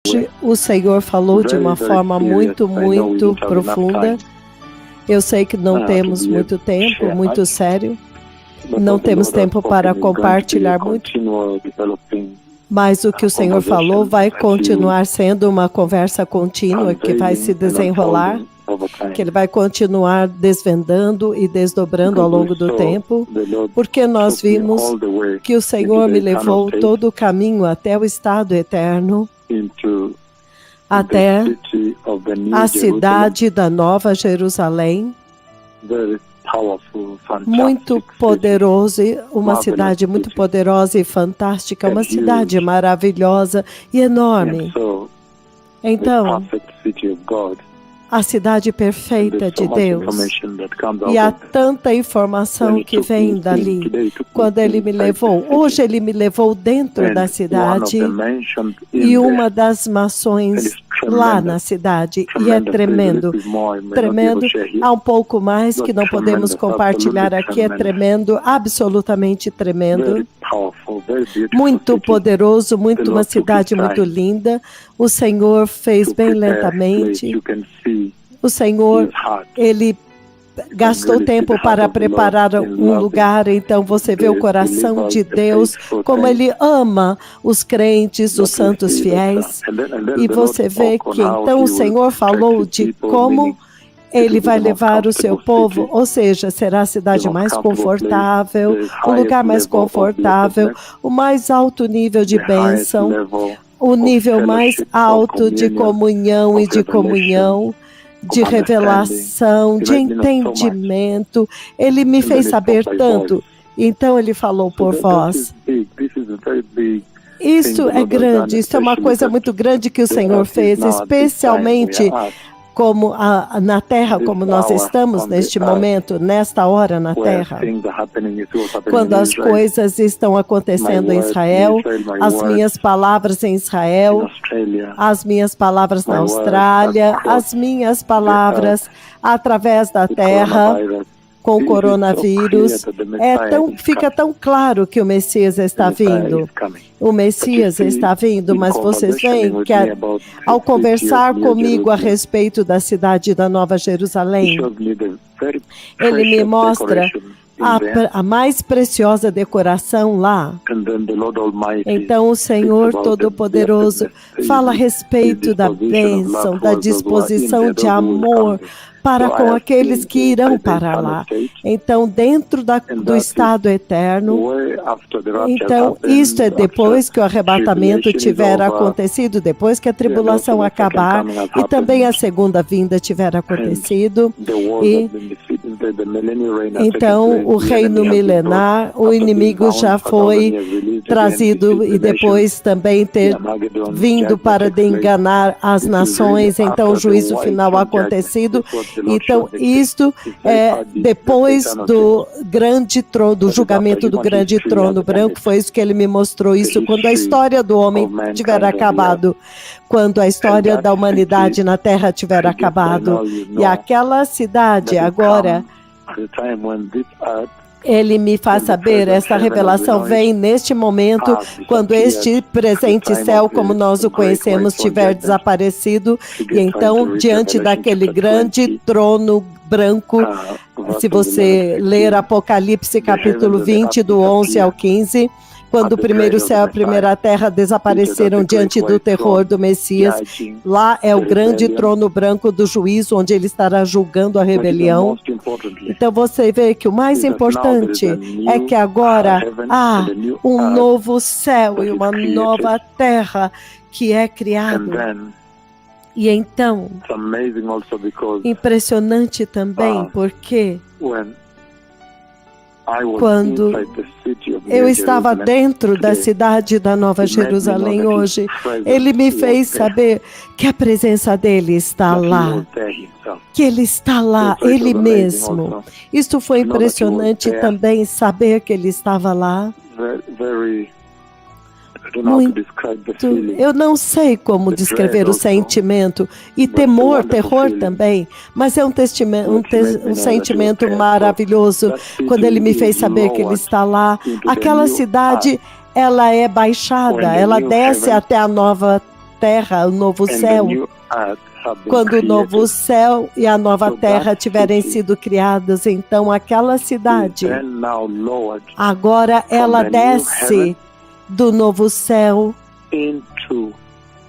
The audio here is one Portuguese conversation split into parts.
Hoje o Senhor falou de uma forma muito profunda. Eu sei que não temos muito tempo, muito sério. Não temos tempo para compartilhar muito. Mas o que o Senhor falou vai continuar sendo uma conversa contínua que vai se desenrolar, que Ele vai continuar desvendando e desdobrando ao longo do tempo, porque nós vimos que o Senhor me levou todo o caminho até o estado eterno, até a cidade da Nova Jerusalém, muito poderoso, uma cidade muito poderosa e fantástica, uma cidade maravilhosa e enorme. Então, a cidade perfeita de Deus. E há tanta informação que vem dali. Quando Ele me levou, hoje Ele me levou dentro da cidade e uma das mações lá na cidade. E é tremendo, tremendo. Há um pouco mais que não podemos compartilhar aqui, é tremendo, absolutamente tremendo. Muito poderoso, uma cidade muito linda. O Senhor fez bem lentamente. O Senhor, Ele gastou tempo para preparar um lugar, então você vê o coração de Deus, como Ele ama os crentes, os santos fiéis, e você vê que então o Senhor falou de como Ele vai levar o seu povo, ou seja, será a cidade mais confortável, o lugar mais confortável, o mais alto nível de bênção, o nível mais alto de comunhão e de comunhão, de revelação, de entendimento. Ele me fez saber tanto, então Ele falou por voz. Isso é grande, isso é uma coisa muito grande que o Senhor fez, especialmente como na Terra, como nós estamos neste momento, nesta hora na Terra. Quando as coisas estão acontecendo em Israel, as minhas palavras em Israel, as minhas palavras na Austrália, as minhas palavras através da Terra, com o coronavírus, fica tão claro que o Messias está vindo. O Messias está vindo, mas vocês veem que ao conversar comigo a respeito da cidade da Nova Jerusalém, Ele me mostra a mais preciosa decoração lá. Então o Senhor Todo-Poderoso fala a respeito da bênção, da disposição de amor para com aqueles que irão para lá. Então, dentro do estado eterno, então, isto é depois que o arrebatamento tiver acontecido, depois que a tribulação acabar, e também a segunda vinda tiver acontecido, e então o reino milenar, o inimigo já foi trazido e depois também ter vindo para enganar as nações, então o juízo final acontecido. Então, isto é depois do grande trono, do julgamento do grande trono branco, foi isso que Ele me mostrou, isso quando a história do homem tiver acabado, quando a história da humanidade na Terra tiver acabado. E aquela cidade agora, Ele me faz saber, essa revelação vem neste momento, quando este presente céu, como nós o conhecemos, tiver desaparecido, e então, diante daquele grande trono branco, se você ler Apocalipse capítulo 20, do 11 ao 15, quando o primeiro céu e a primeira terra desapareceram diante do terror do Messias, lá é o grande trono branco do juízo, onde Ele estará julgando a rebelião. Então você vê que o mais importante é que agora há um novo céu e uma nova terra que é criado. E então, impressionante também, porque quando eu estava dentro da cidade da Nova Jerusalém hoje, Ele me fez saber que a presença dEle está lá, que Ele está lá, Ele mesmo. Isso foi impressionante também, saber que Ele estava lá. Muito, eu não sei como descrever o sentimento, e temor, terror também, mas é um sentimento maravilhoso quando Ele me fez saber que Ele está lá. Aquela cidade, ela é baixada, ela desce até a nova terra, o novo céu, quando o novo céu e a nova terra tiverem sido criadas, então aquela cidade, agora ela desce do novo céu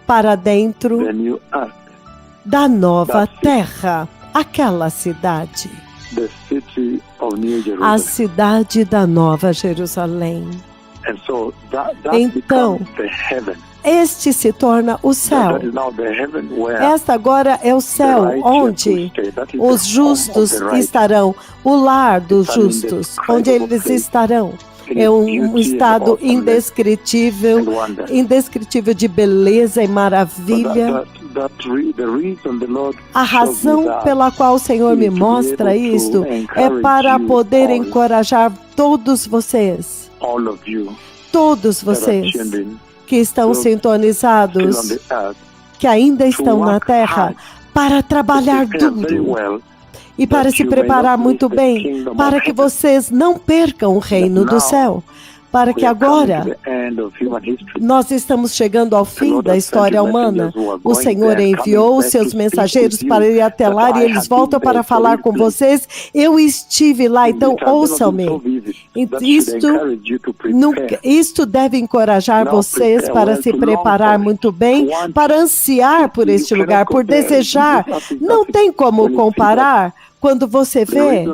para dentro da nova terra, aquela cidade, a cidade da Nova Jerusalém. Então, este se torna o céu. Esta agora é o céu onde os justos estarão, o lar dos justos, onde eles estarão. É um estado indescritível, indescritível de beleza e maravilha. A razão pela qual o Senhor me mostra isto é para poder encorajar todos vocês que estão sintonizados, que ainda estão na terra, para trabalhar duro e para se preparar muito bem, para que vocês não percam o reino do céu. Para que agora nós estamos chegando ao fim da história humana. O Senhor enviou os seus mensageiros para ir até lá e eles voltam para falar com vocês. Eu estive lá, então ouçam-me. Isto deve encorajar vocês para se preparar muito bem, para ansiar por este lugar, por desejar. Não tem como comparar. Quando você vê,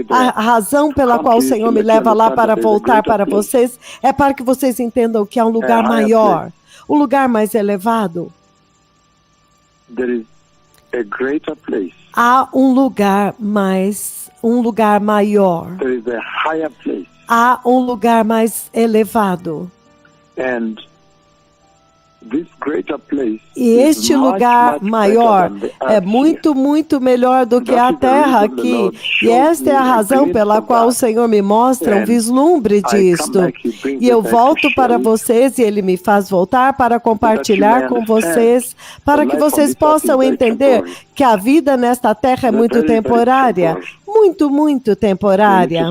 a razão pela qual o Senhor me leva lá para voltar para vocês é para que vocês entendam que há um lugar maior, um lugar mais elevado. Há um lugar maior. Há um lugar mais elevado. E este lugar maior é muito, muito melhor do que a terra aqui. E esta é a razão pela qual o Senhor me mostra um vislumbre disto. E eu volto para vocês e Ele me faz voltar para compartilhar com vocês, para que vocês possam entender que a vida nesta terra é muito temporária. Muito, muito temporária.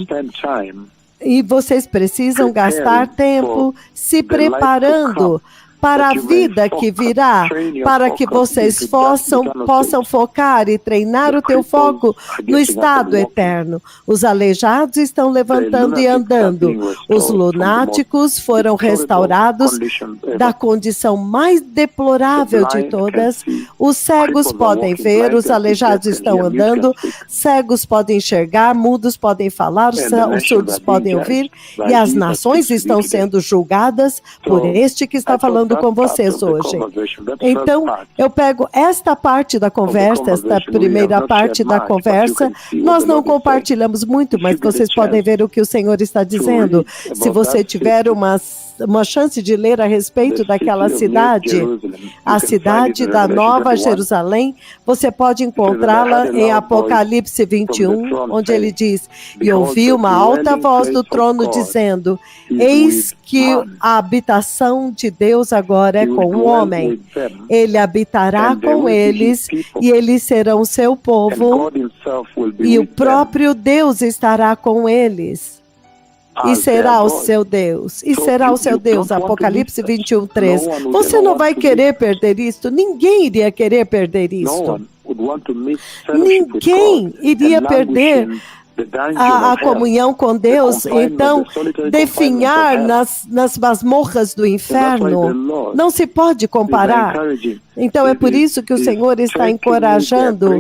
E vocês precisam gastar tempo se preparando para a vida que virá, para que vocês possam focar e treinar o teu foco no estado eterno. Os aleijados estão levantando e andando. Os lunáticos foram restaurados da condição mais deplorável de todas. Os cegos podem ver, os aleijados estão andando, cegos podem enxergar, mudos podem falar, os surdos podem ouvir, e as nações estão sendo julgadas por este que está falando com vocês hoje. Então, eu pego esta parte da conversa, esta primeira parte da conversa, nós não compartilhamos muito, mas vocês podem ver o que o Senhor está dizendo. Se você tiver uma chance de ler a respeito daquela cidade, a cidade da Nova Jerusalém, você pode encontrá-la em Apocalipse 21, onde ele diz: e ouvi uma alta voz do trono dizendo: eis que a habitação de Deus agora é com o homem. Ele habitará com eles e eles serão seu povo e o próprio Deus estará com eles. E será o seu Deus. E será o seu Deus. Apocalipse 21, 3. Você não vai querer perder isto. Ninguém iria querer perder isto. Ninguém iria perder a comunhão com Deus, então definhar nas masmorras do inferno não se pode comparar. Então é por isso que o Senhor está encorajando,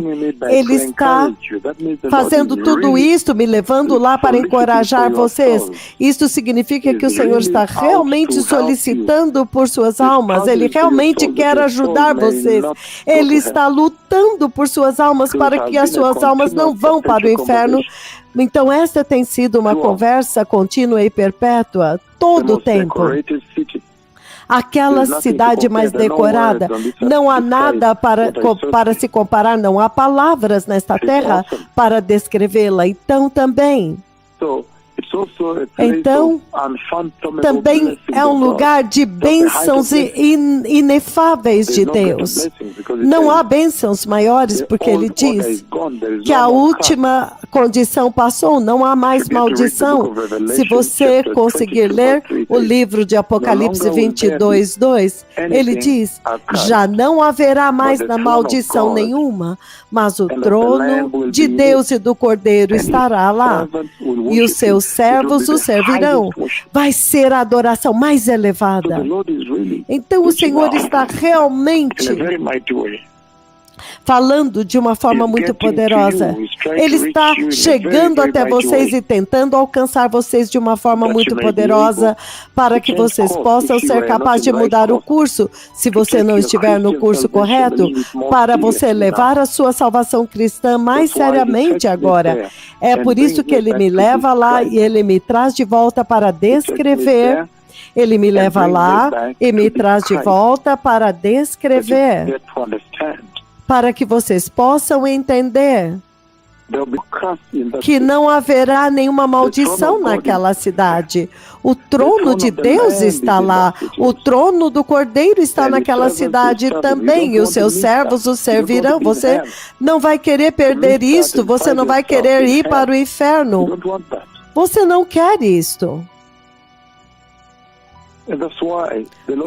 Ele está fazendo tudo isto, me levando lá para encorajar vocês. Isto significa que o Senhor está realmente solicitando por suas almas, Ele realmente quer ajudar vocês. Ele está lutando por suas almas para que as suas almas não vão para o inferno. Então esta tem sido uma conversa contínua e perpétua todo o tempo. Aquela cidade mais decorada, não há nada para se comparar, não há palavras nesta terra para descrevê-la. Então também também é um lugar de bênçãos inefáveis de Deus. Não há bênçãos maiores, porque ele diz que a última condição passou, não há mais maldição. Se você conseguir ler o livro de Apocalipse 22:2, ele diz, já não haverá mais na maldição nenhuma, mas o trono de Deus e do Cordeiro estará lá, e os seus servos o servirão. Vai ser a adoração mais elevada. Então o Senhor está realmente falando de uma forma muito poderosa. Ele está chegando até vocês e tentando alcançar vocês de uma forma muito poderosa para que vocês possam ser capazes de mudar o curso, se você não estiver no curso correto, para você levar a sua salvação cristã mais seriamente agora. É por isso que ele me leva lá e ele me traz de volta para descrever. Ele me leva lá e me traz de volta para descrever, para que vocês possam entender que não haverá nenhuma maldição naquela cidade. O trono de Deus está lá. O trono do Cordeiro está naquela cidade também. E os seus servos o servirão. Você não vai querer perder isto. Você não vai querer ir para o inferno. Você não quer isto.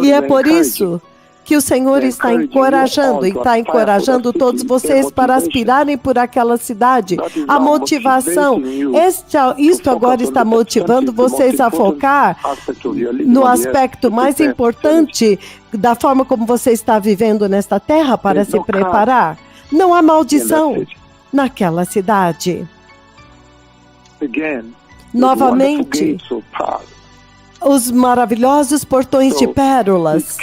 E é por isso que o Senhor está encorajando todos vocês para aspirarem por aquela cidade. A motivação, isto agora está motivando vocês a focar no aspecto mais importante da forma como você está vivendo nesta terra para se preparar. Não há maldição naquela cidade. Novamente, os maravilhosos portões de pérolas.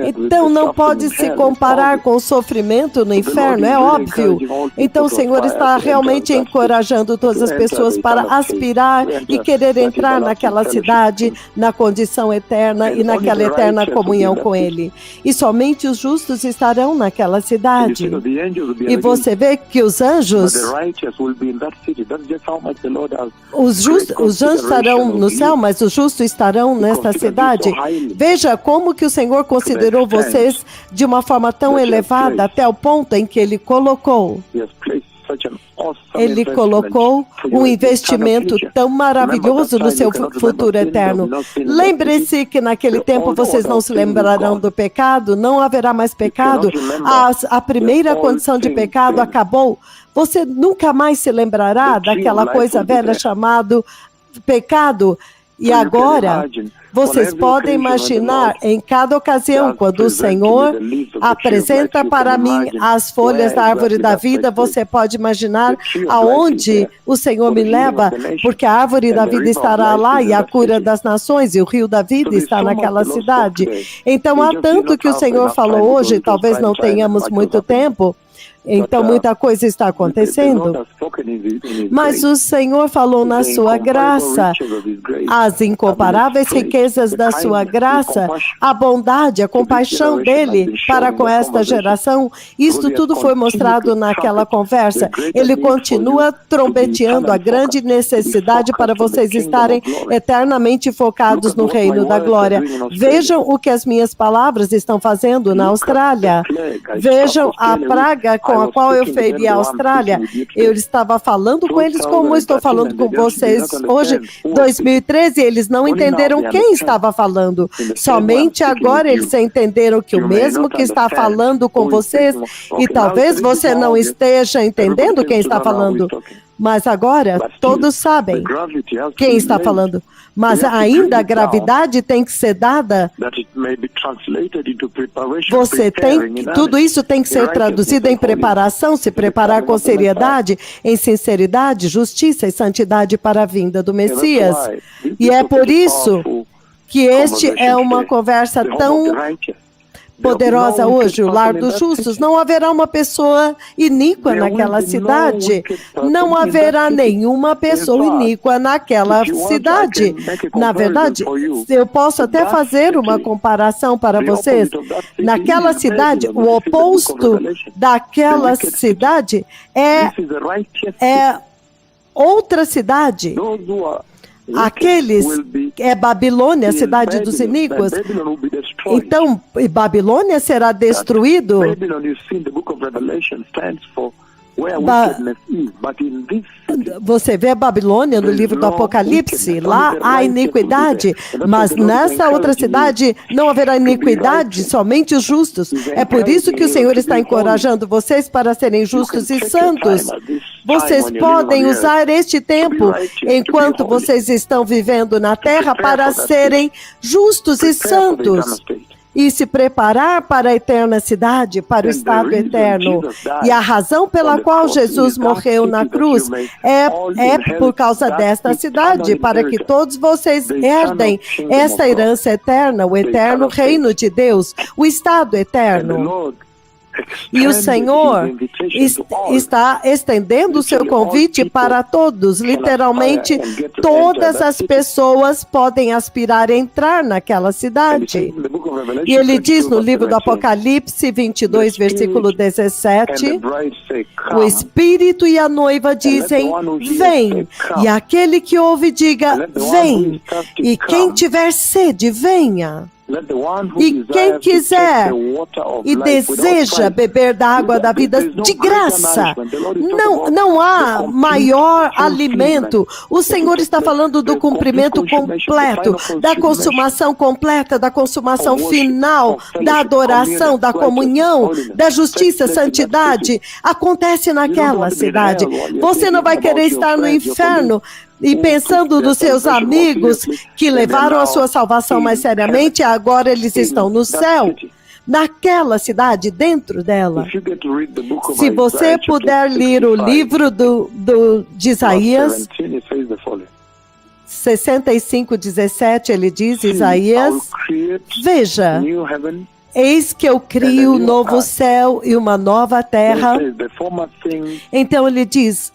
Então não pode se comparar com o sofrimento no inferno, é óbvio. Então o Senhor está realmente encorajando todas as pessoas para aspirar e querer entrar naquela cidade, na condição eterna e naquela eterna comunhão com Ele. E somente os justos estarão naquela cidade. E você vê que os anjos estarão no céu, mas os justos estarão nesta cidade. Veja como que o Senhor considerou vocês de uma forma tão elevada até o ponto em que Ele colocou um investimento tão maravilhoso no seu futuro eterno. Lembre-se que naquele tempo vocês não se lembrarão do pecado, não haverá mais pecado. A primeira condição de pecado acabou. Você nunca mais se lembrará daquela coisa velha chamada pecado. E agora, vocês podem imaginar, em cada ocasião, quando o Senhor apresenta para mim as folhas da árvore da vida, você pode imaginar aonde o Senhor me leva, porque a árvore da vida estará lá e a cura das nações e o rio da vida está naquela cidade. Então, há tanto que o Senhor falou hoje, talvez não tenhamos muito tempo. Então, muita coisa está acontecendo, mas o Senhor falou na sua graça, as incomparáveis riquezas da sua graça, a bondade, a compaixão dele para com esta geração, isto tudo foi mostrado naquela conversa. Ele continua trombeteando a grande necessidade para vocês estarem eternamente focados no reino da glória. Vejam o que as minhas palavras estão fazendo na Austrália. Vejam a praga com a qual eu feri a Austrália. Eu estava falando com eles como estou falando com vocês hoje, 2013, eles não entenderam quem estava falando. Somente agora eles entenderam que o mesmo que está falando com vocês, e talvez você não esteja entendendo quem está falando, mas agora todos sabem quem está falando. Mas ainda a gravidade tem que ser dada. Tudo isso tem que ser traduzido em preparação, se preparar com seriedade, em sinceridade, justiça e santidade para a vinda do Messias. E é por isso que este é uma conversa tão poderosa hoje, o lar dos justos. Não haverá uma pessoa iníqua naquela cidade. Não haverá nenhuma pessoa iníqua naquela cidade. Na verdade, eu posso até fazer uma comparação para vocês. Naquela cidade, o oposto daquela cidade é outra cidade. aqueles é Babilônia, a cidade dos iníquos. Então, Babilônia será destruído. Você vê a Babilônia no livro do Apocalipse, lá há iniquidade, mas nessa outra cidade não haverá iniquidade, somente os justos. É por isso que o Senhor está encorajando vocês para serem justos e santos. Vocês podem usar este tempo, enquanto vocês estão vivendo na terra, para serem justos e santos. E se preparar para a eterna cidade, para o estado eterno. E a razão pela qual Jesus morreu na cruz é por causa desta cidade, para que todos vocês herdem esta herança eterna, o eterno reino de Deus, o estado eterno. E o Senhor está estendendo o seu convite para todos. Literalmente, todas as pessoas podem aspirar a entrar naquela cidade. E ele diz no livro do Apocalipse 22, versículo 17, o Espírito e a noiva dizem, vem. E aquele que ouve diga, vem. E quem tiver sede, venha. E quem quiser e deseja beber da água da vida de graça, não há maior alimento. O Senhor está falando do cumprimento completo, da consumação completa, da consumação final, da adoração, da comunhão, da justiça, santidade. Acontece naquela cidade. Você não vai querer estar no inferno e pensando nos seus amigos que levaram a sua salvação mais seriamente, agora eles estão no céu, naquela cidade, dentro dela. Se você puder ler o livro de Isaías, 65:17, ele diz, Isaías, veja, eis que eu crio um novo céu e uma nova terra. Então ele diz,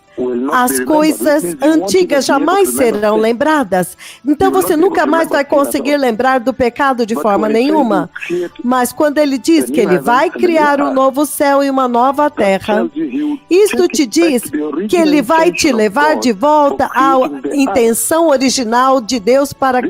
as coisas antigas jamais serão lembradas. Então você nunca mais vai conseguir lembrar do pecado de forma nenhuma. Mas quando ele diz que ele vai criar um novo céu e uma nova terra, isto te diz que ele vai te levar de volta à intenção original de Deus para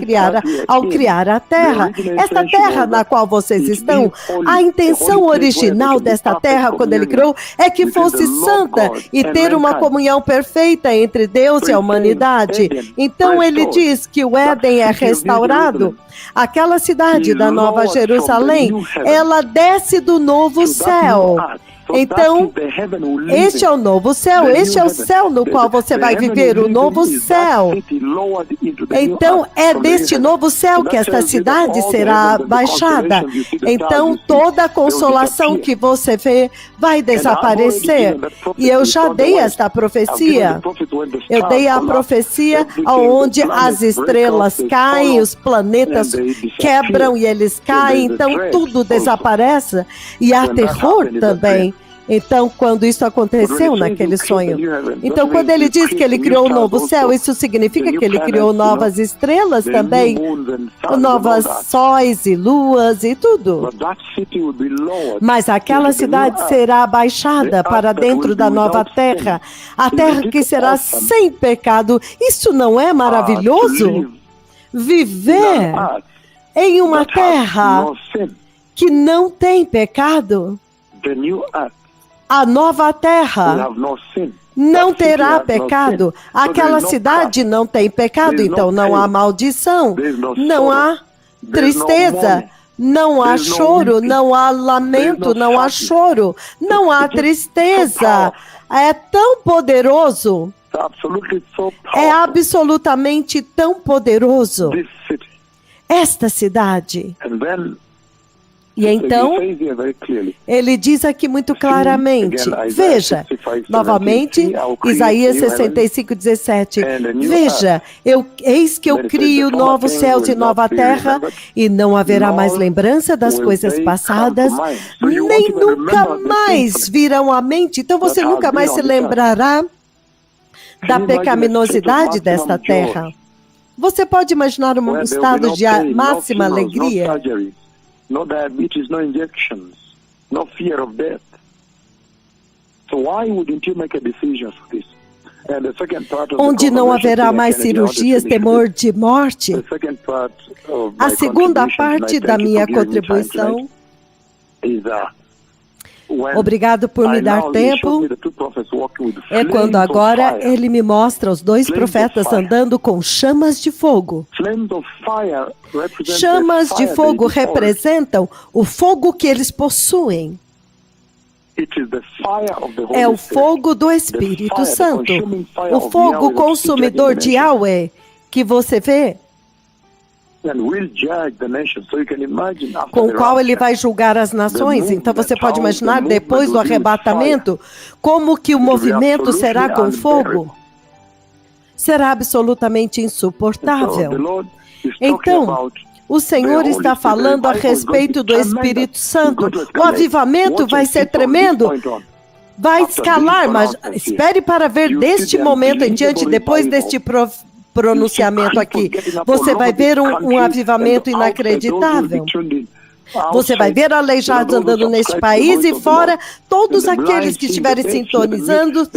ao criar a terra. Esta terra na qual vocês estão, a intenção original desta terra, quando ele criou, é que fosse santa e ter uma comunhão perfeita entre Deus e a humanidade. Então ele diz que o Éden é restaurado. Aquela cidade da Nova Jerusalém, ela desce do novo céu. Então, este é o novo céu, este é o céu no qual você vai viver, o novo céu. Então, é deste novo céu que esta cidade será baixada. Então, toda a consolação que você vê vai desaparecer. E eu já dei esta profecia. Eu dei a profecia onde as estrelas caem, os planetas quebram e eles caem, então tudo desaparece. E há terror também. Então, quando isso aconteceu naquele sonho. Então, quando ele diz que ele criou um novo céu, isso significa que ele criou novas estrelas também, novas sóis e luas e tudo. Mas aquela cidade será abaixada para dentro da nova terra, a terra que será sem pecado. Isso não é maravilhoso? Viver em uma terra que não tem pecado. A nova terra não terá pecado. Aquela cidade não tem pecado, então não há maldição, não há tristeza, não há choro, não há lamento, não há choro, não há tristeza. É tão poderoso. É absolutamente tão poderoso. Esta cidade. E então, ele diz aqui muito claramente, veja, novamente, Isaías 65:17, veja, eis que eu crio novos céus e nova terra, e não haverá mais lembrança das coisas passadas, nem nunca mais virão à mente. Então você nunca mais se lembrará da pecaminosidade desta terra. Você pode imaginar um estado de máxima alegria? No diabetes, no injections, no fear of death. So why wouldn't you make a decision for this? And the second part of the onde não conversation, haverá mais Kennedy, I want to cirurgias, finish temor with de morte. the second part of A my segunda contribution parte tonight. da Thank you minha for giving me time contribuição, tonight. Is, when obrigado por me I dar now, he showed tempo, me the two prophets walking with é quando flames of agora fire. ele me mostra os dois Flames of profetas fire. andando com chamas de fogo. Flames of fire represent Chamas the de fire fogo they hold. representam o fogo que eles possuem. It is the fire of the Holy É o Spirit. fogo do Espírito Santo, o fogo consumidor de Yahweh, que você vê, com o qual ele vai julgar as nações. Então você pode imaginar, depois do arrebatamento, como que o movimento será com fogo. Será absolutamente insuportável. Então, o Senhor está falando a respeito do Espírito Santo. O avivamento vai ser tremendo, vai escalar, mas espere para ver deste momento em diante, depois deste pronunciamento aqui. Você vai ver um avivamento inacreditável. Você vai ver aleijados andando neste país e fora, todos aqueles que estiverem sintonizados,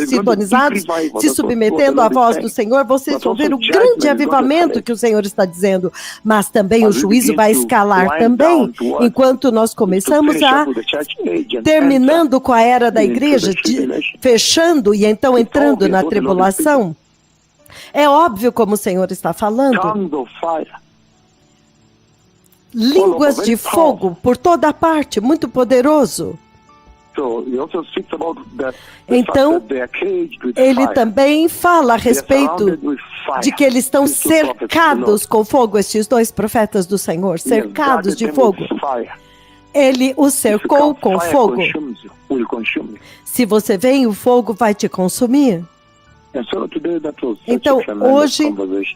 se submetendo à voz do Senhor, vocês vão ver o grande avivamento que o Senhor está dizendo. Mas também o juízo vai escalar também, enquanto nós começamos terminando com a era da igreja, fechando e então entrando na tribulação. É óbvio como o Senhor está falando. Línguas de fogo por toda parte, muito poderoso. Então, ele também fala a respeito de que eles estão cercados com fogo, estes dois profetas do Senhor, cercados de fogo. Ele os cercou com fogo. Se você vem, o fogo vai te consumir. Então, hoje,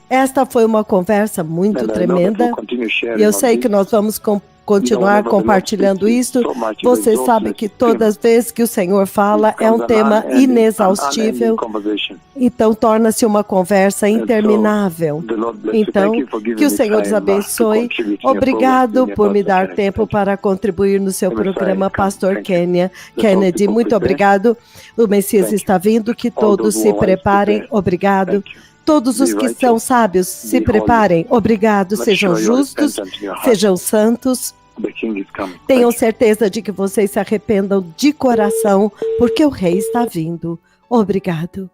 esta foi uma conversa muito tremenda. E eu sei que nós vamos continuar compartilhando isso. Você sabe que todas as vezes que o Senhor fala, é um tema inexaustível. Então, torna-se uma conversa interminável. Então, que o Senhor os abençoe. Obrigado por me dar tempo para contribuir no seu programa, Pastor Kennedy. Muito obrigado. O Messias está vindo, que todos se preparem. Obrigado. Todos os que são sábios, se preparem. Obrigado. Sejam justos, sejam santos. Tenham certeza de que vocês se arrependam de coração, porque o Rei está vindo. Obrigado.